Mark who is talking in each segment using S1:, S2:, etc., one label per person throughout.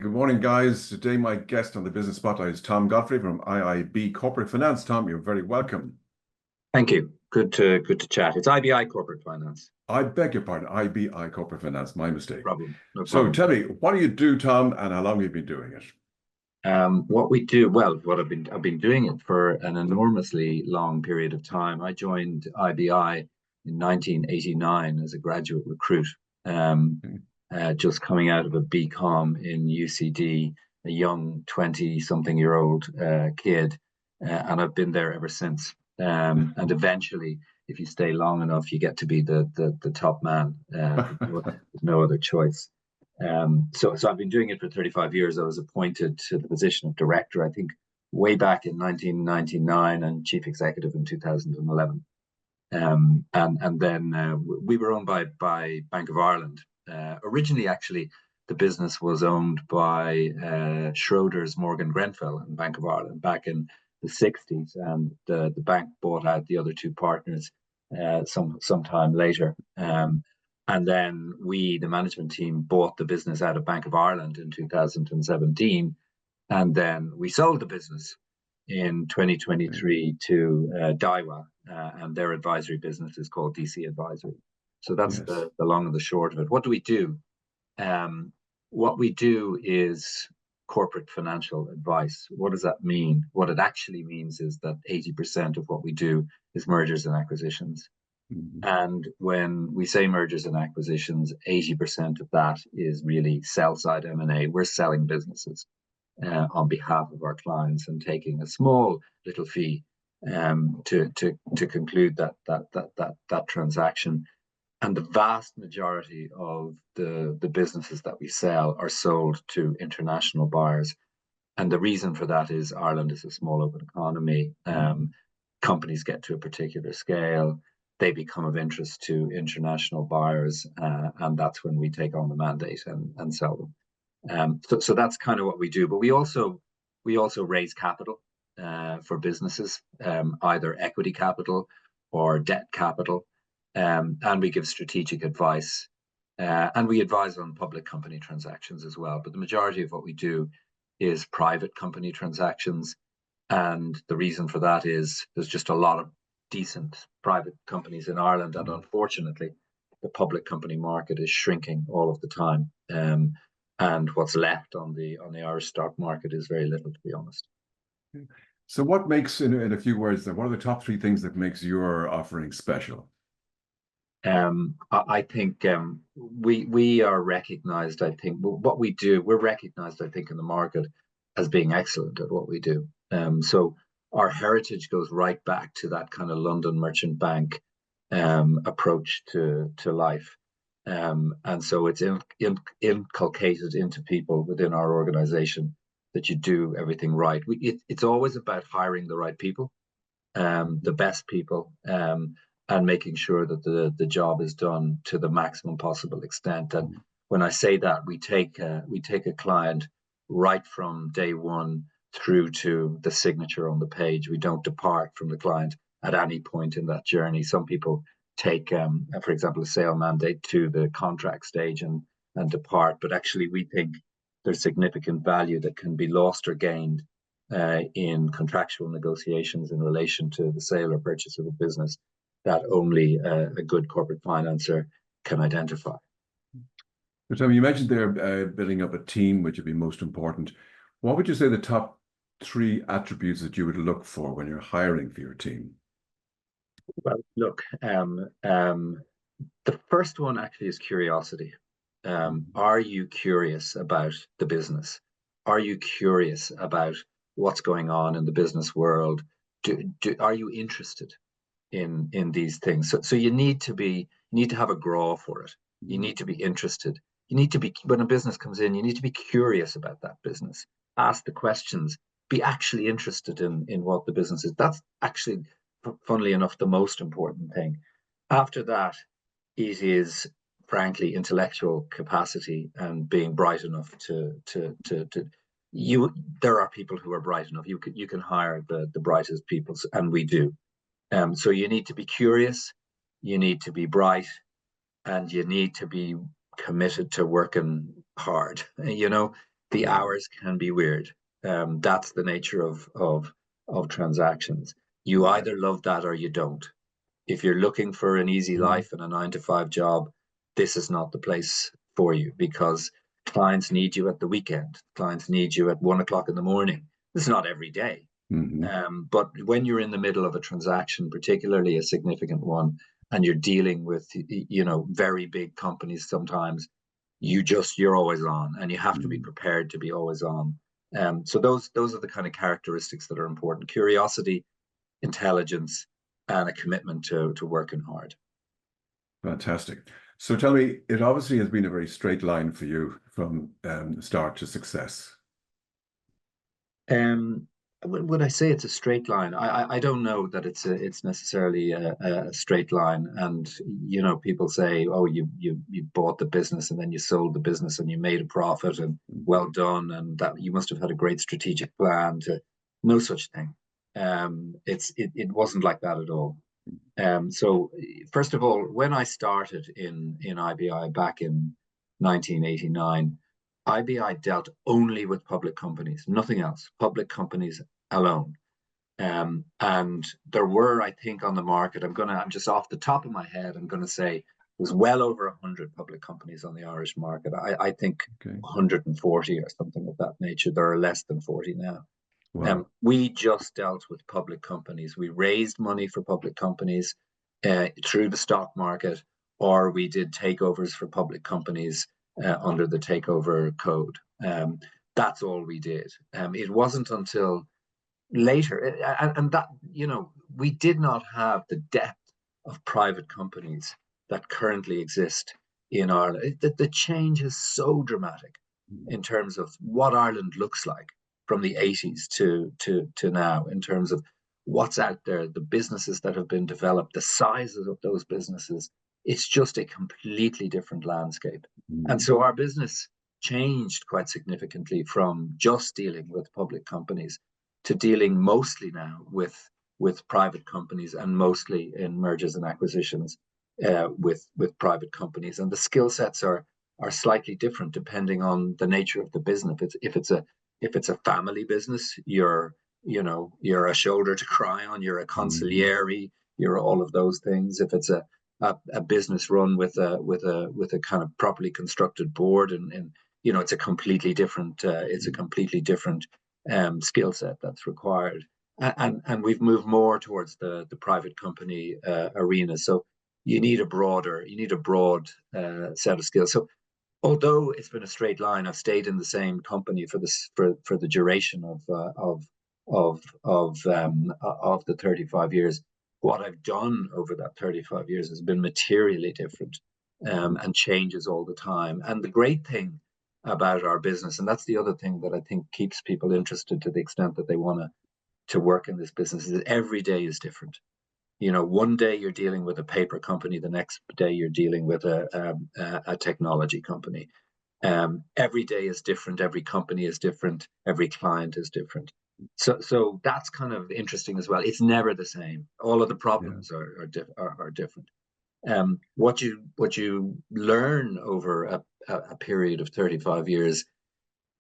S1: Good morning, guys. Today, my guest on the Business Spotlight is Tom Godfrey from IIB Corporate Finance. Tom, you're very welcome.
S2: Thank you. Good to chat. It's IBI Corporate Finance.
S1: I beg your pardon, IBI Corporate Finance, my mistake.
S2: No
S1: So
S2: problem.
S1: tell me, what do you do, Tom, and how long have you been doing it?
S2: What we do, what I've been doing it for an enormously long period of time. I joined IBI in 1989 as a graduate recruit, just coming out of a BCom in UCD, a young 20-something-year-old kid, and I've been there ever since. And eventually, if you stay long enough, you get to be the top man. There's no other choice. So I've been doing it for 35 years. I was appointed to the position of director, I think, way back in 1999, and chief executive in 2011. And then we were owned by Bank of Ireland. Originally, actually, the business was owned by Schroders, Morgan Grenfell, and Bank of Ireland back in the 60s, and the bank bought out the other two partners sometime later. And then we, the management team, bought the business out of Bank of Ireland in 2017. And then we sold the business in 2023 to Daiwa, and their advisory business is called DC Advisory. So that's the long and the short of it. What do we do? What we do is corporate financial advice. What does that mean? What it actually means is that 80% of what we do is mergers and acquisitions. And when we say mergers and acquisitions, 80% of that is really sell-side M&A. We're selling businesses on behalf of our clients and taking a small little fee to conclude that transaction. And the vast majority of the businesses that we sell are sold to international buyers. And the reason for that is Ireland is a small open economy. Companies get to a particular scale, they become of interest to international buyers, and that's when we take on the mandate and sell them. So that's kind of what we do. But we also raise capital for businesses, either equity capital or debt capital, and we give strategic advice, and we advise on public company transactions as well. But the majority of what we do is private company transactions, and the reason for that is there's just a lot of decent private companies in Ireland, and unfortunately the public company market is shrinking all of the time, and what's left on the Irish stock market is very little, to be honest.
S1: So what makes, in a few words, what are the top three things that makes your offering special?
S2: I think we are recognized. I think what we do, we're recognized, I think, in the market as being excellent at what we do. So our heritage goes right back to that kind of London merchant bank approach to life. And so it's inculcated into people within our organization that you do everything right. It's always about hiring the right people, the best people, and making sure that the job is done to the maximum possible extent. And when I say that, we take a client right from day one through to the signature on the page. We don't depart from the client at any point in that journey. Some people take, for example, a sale mandate to the contract stage and depart, but actually we think there's significant value that can be lost or gained in contractual negotiations in relation to the sale or purchase of a business that only a good corporate financer can identify.
S1: So, Tom, you mentioned there building up a team, which would be most important. What would you say the top three attributes that you would look for when you're hiring for your team?
S2: Well, look, the first one actually is curiosity. Are you curious about the business? Are you curious about what's going on in the business world? Are you interested in these things? So you need to have a grow for it. You need to be interested. You need to be, when a business comes in, you need to be curious about that business. Ask the questions. Be actually interested in what the business is. That's actually, funnily enough, the most important thing. After that, it is, frankly, intellectual capacity and being bright enough there are people who are bright enough. You can hire the brightest people, and we do. So you need to be curious, you need to be bright, and you need to be committed to working hard. The
S1: Yeah.
S2: hours can be weird. That's the nature of transactions. You
S1: Yeah.
S2: either love that or you don't. If you're looking for an easy
S1: Mhm.
S2: life and a 9 to 5 job, this is not the place for you, because clients need you at the weekend. Clients need you at 1 o'clock in the morning. This is not every day.
S1: Mhm.
S2: But when you're in the middle of a transaction, particularly a significant one, and you're dealing with, very big companies, sometimes you're always on, and you have to be
S1: Mhm.
S2: prepared to be always on. So those are the kind of characteristics that are important: curiosity, intelligence, and a commitment to working hard.
S1: Fantastic. So tell me, it obviously has been a very straight line for you from start to success.
S2: Um, would I say it's a straight line? I don't know that it's necessarily a straight line. And people say, "Oh, you bought the business and then you sold the business and you made a profit, and well done, and that you must have had a great strategic plan to." No such thing. It wasn't like that at all. So first of all, when I started in IBI back in 1989, IBI dealt only with public companies, nothing else, public companies alone. And there were, I think, on the market, I'm just off the top of my head, I'm gonna say it was well over 100 public companies on the Irish market. I think
S1: Okay.
S2: 140 or something of that nature. There are less than 40 now.
S1: Wow.
S2: We just dealt with public companies. We raised money for public companies through the stock market, or we did takeovers for public companies under the takeover code. That's all we did. It wasn't until later, and that, we did not have the depth of private companies that currently exist in Ireland. The change is so dramatic in terms of what Ireland looks like from the 80s to now, in terms of what's out there, the businesses that have been developed, the sizes of those businesses. It's just a completely different landscape. And
S1: Mhm.
S2: so our business changed quite significantly from just dealing with public companies to dealing mostly now with private companies, and mostly in mergers and acquisitions with private companies. And the skill sets are slightly different depending on the nature of the business. If it's a family business, you're a shoulder to cry on, you're a
S1: Mhm.
S2: consigliere, you're all of those things. If it's a business run with a kind of properly constructed board, and it's a completely different skill set that's required. And we've moved more towards the private company arena. So you need a broad set of skills. So although it's been a straight line, I've stayed in the same company for the duration of the 35 years. What I've done over that 35 years has been materially different, and changes all the time. And the great thing about our business, and that's the other thing that I think keeps people interested to the extent that they want to work in this business, is that every day is different. One day you're dealing with a paper company, the next day you're dealing with a technology company. Every day is different, every company is different, every client is different. So that's kind of interesting as well. It's never the same. All of the
S1: Yeah.
S2: problems are different. What you learn over a period of 35 years,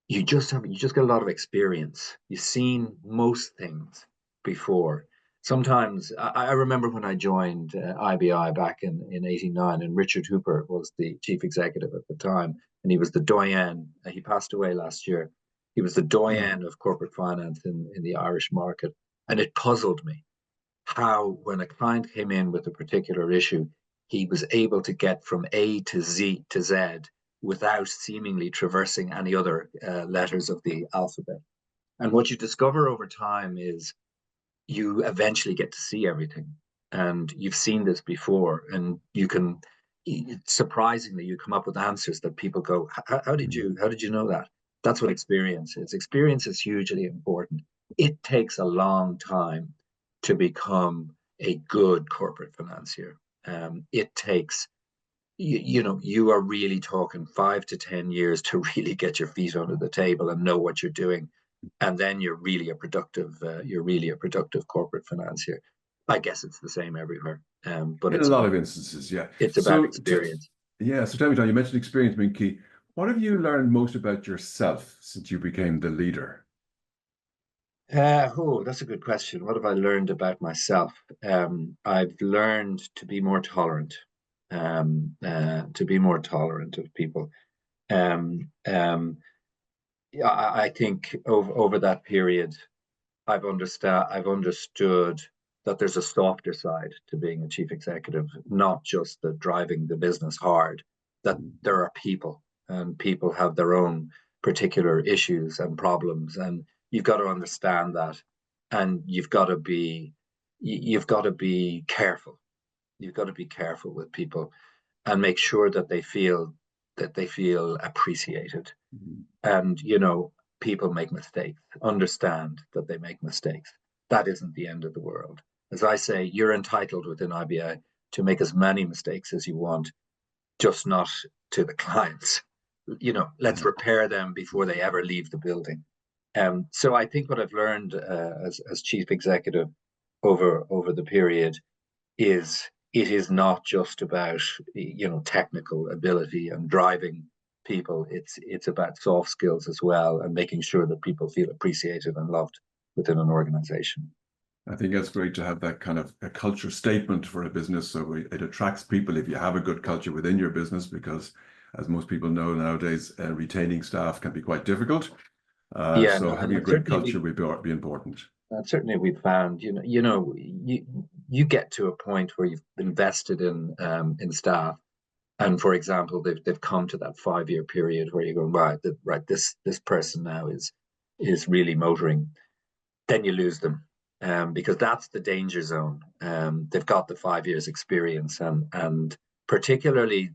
S2: you just get a lot of experience. You've seen most things before. Sometimes I remember when I joined IBI back in '89, and Richard Hooper was the chief executive at the time, and he was the doyen. He passed away last year. He was the
S1: Mm.
S2: doyen of corporate finance in the Irish market, and it puzzled me how, when a client came in with a particular issue, he was able to get from A to Z without seemingly traversing any other letters of the alphabet. And what you discover over time is you eventually get to see everything. And you've seen this before, and surprisingly, you come up with answers that people go, how did
S1: Mhm.
S2: you know that? That's what experience is. Experience is hugely important. It takes a long time to become a good corporate financier. It takes, you are really talking 5 to 10 years to really get your feet under the table and know what you're doing, and then you're really a productive corporate financier. I guess it's the same everywhere, but
S1: In a lot of instances, yeah.
S2: it's about
S1: So,
S2: experience.
S1: yeah. So tell me, Tom, you mentioned experience being key. What have you learned most about yourself since you became the leader?
S2: Oh, that's a good question. What have I learned about myself? I've learned to be more tolerant of people. Um, um, yeah, I think over that period, I've understood that there's a softer side to being a chief executive, not just the driving the business hard, that there are people and people have their own particular issues and problems. And you've got to understand that. And you've got to be careful. You've got to be careful with people and make sure that they feel appreciated.
S1: Mhm.
S2: And people make mistakes. Understand that they make mistakes. That isn't the end of the world. As I say, you're entitled within IBI to make as many mistakes as you want, just not to the clients. Let's repair them before they ever leave the building. So I think what I've learned as chief executive over the period is it is not just about technical ability and driving people. It's about soft skills as well, and making sure that people feel appreciated and loved within an organization.
S1: I think it's great to have that kind of a culture statement for a business. So it attracts people if you have a good culture within your business, because as most people know nowadays, retaining staff can be quite difficult.
S2: Yeah,
S1: So
S2: and
S1: having a great culture would be important.
S2: certainly we've found, you get to a point where you've invested in staff, and for example, they've come to that 5 year period where you're going, right, this person now is really motoring. Then you lose them, because that's the danger zone. They've got the 5 years experience, and particularly,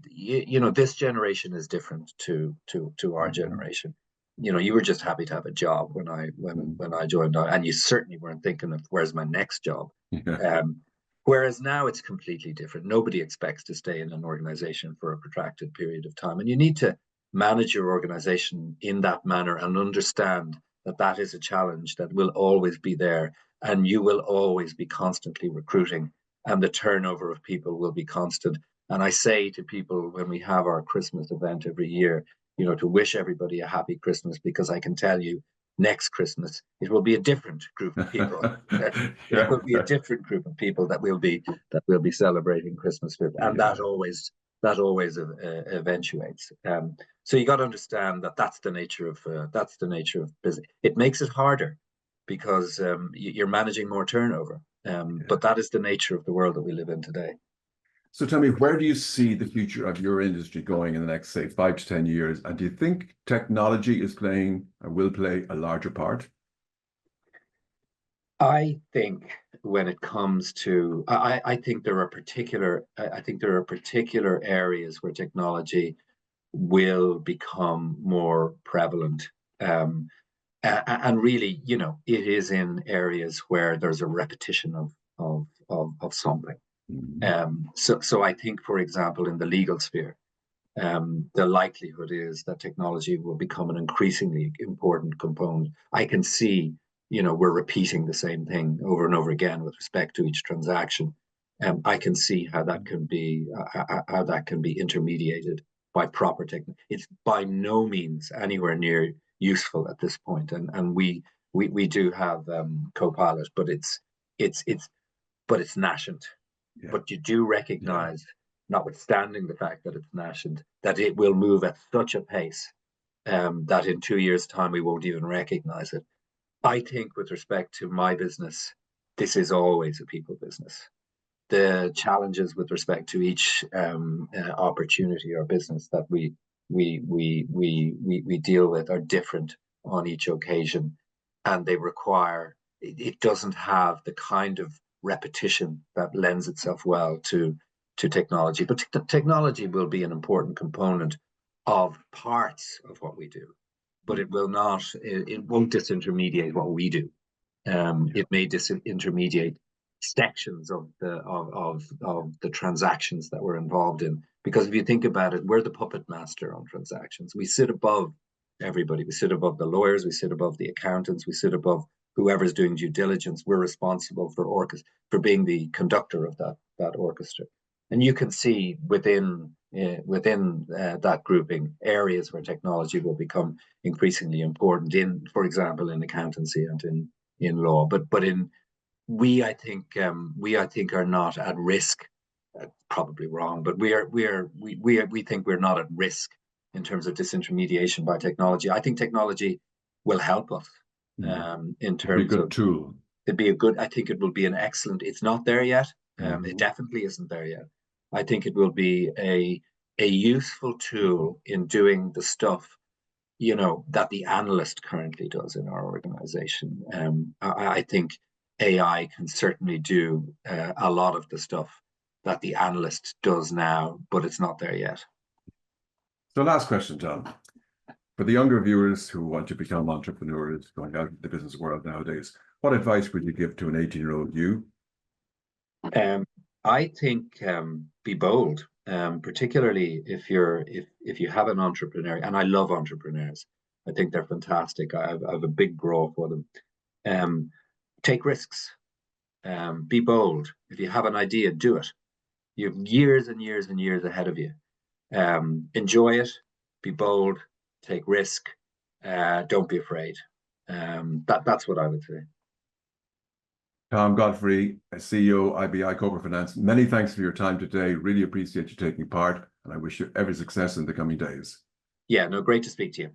S2: this generation is different to our
S1: Mhm.
S2: generation. You were just happy to have a job when I when
S1: Mhm.
S2: when I joined, and you certainly weren't thinking of where's my next job.
S1: Yeah.
S2: Um, Whereas now it's completely different. Nobody expects to stay in an organization for a protracted period of time, and you need to manage your organization in that manner and understand that that is a challenge that will always be there, and you will always be constantly recruiting, and the turnover of people will be constant. And I say to people when we have our Christmas event every year, to wish everybody a happy Christmas, because I can tell you next Christmas it will be a different group of people. It
S1: Yeah.
S2: will be a different group of people that will be celebrating Christmas with, and
S1: Yeah.
S2: that always eventuates. So you got to understand that that's the nature of business. It makes it harder because you're managing more turnover,
S1: Yeah.
S2: but that is the nature of the world that we live in today.
S1: So tell me, where do you see the future of your industry going in the next, say, 5 to 10 years? And do you think technology is playing or will play a larger part?
S2: I think when it comes to, I think there are particular areas where technology will become more prevalent. Um, and really, it is in areas where there's a repetition of something.
S1: Mhm.
S2: So I think, for example, in the legal sphere, the likelihood is that technology will become an increasingly important component. I can see, we're repeating the same thing over and over again with respect to each transaction. I can see how that can be intermediated by proper technique. It's by no means anywhere near useful at this point, and we do have Copilot, but it's nascent.
S1: Yeah.
S2: But you do
S1: Yeah.
S2: recognize, notwithstanding the fact that it's nascent, that it will move at such a pace that in 2 years' time we won't even recognize it. I think, with respect to my business, this is always a people business. The challenges with respect to each opportunity or business that we deal with are different on each occasion, and they require, it doesn't have the kind of repetition that lends itself well to technology. But technology will be an important component of parts of what we do, but it will not. It won't disintermediate what we do.
S1: Yeah.
S2: It may disintermediate sections of the transactions that we're involved in. Because if you think about it, we're the puppet master on transactions. We sit above everybody. We sit above the lawyers. We sit above the accountants. We sit above whoever's doing due diligence. We're responsible for being the conductor of that orchestra. And you can see within that grouping areas where technology will become increasingly important in, for example, in accountancy and in law. But in we I think are not at risk. Probably wrong, but we think we're not at risk in terms of disintermediation by technology. I think technology will help us in terms
S1: be a good
S2: of
S1: tool.
S2: It'd be a good. I think it will be an excellent. It's not there yet. It definitely isn't there yet. I think it will be a useful tool in doing the stuff, you know, that the analyst currently does in our organization. I think AI can certainly do a lot of the stuff that the analyst does now, but it's not there yet.
S1: So last question, Tom. For the younger viewers who want to become entrepreneurs going out into the business world nowadays, what advice would you give to an 18-year-old you?
S2: I think be bold, particularly if you have an entrepreneur, and I love entrepreneurs. I think they're fantastic. I have a big grow for them. Take risks. Be bold. If you have an idea, do it. You have years and years and years ahead of you. Enjoy it. Be bold. Take risk. Don't be afraid. That's what I would say.
S1: Tom Godfrey, CEO, IBI Corporate Finance. Many thanks for your time today. Really appreciate you taking part, and I wish you every success in the coming days.
S2: Yeah, no, great to speak to you.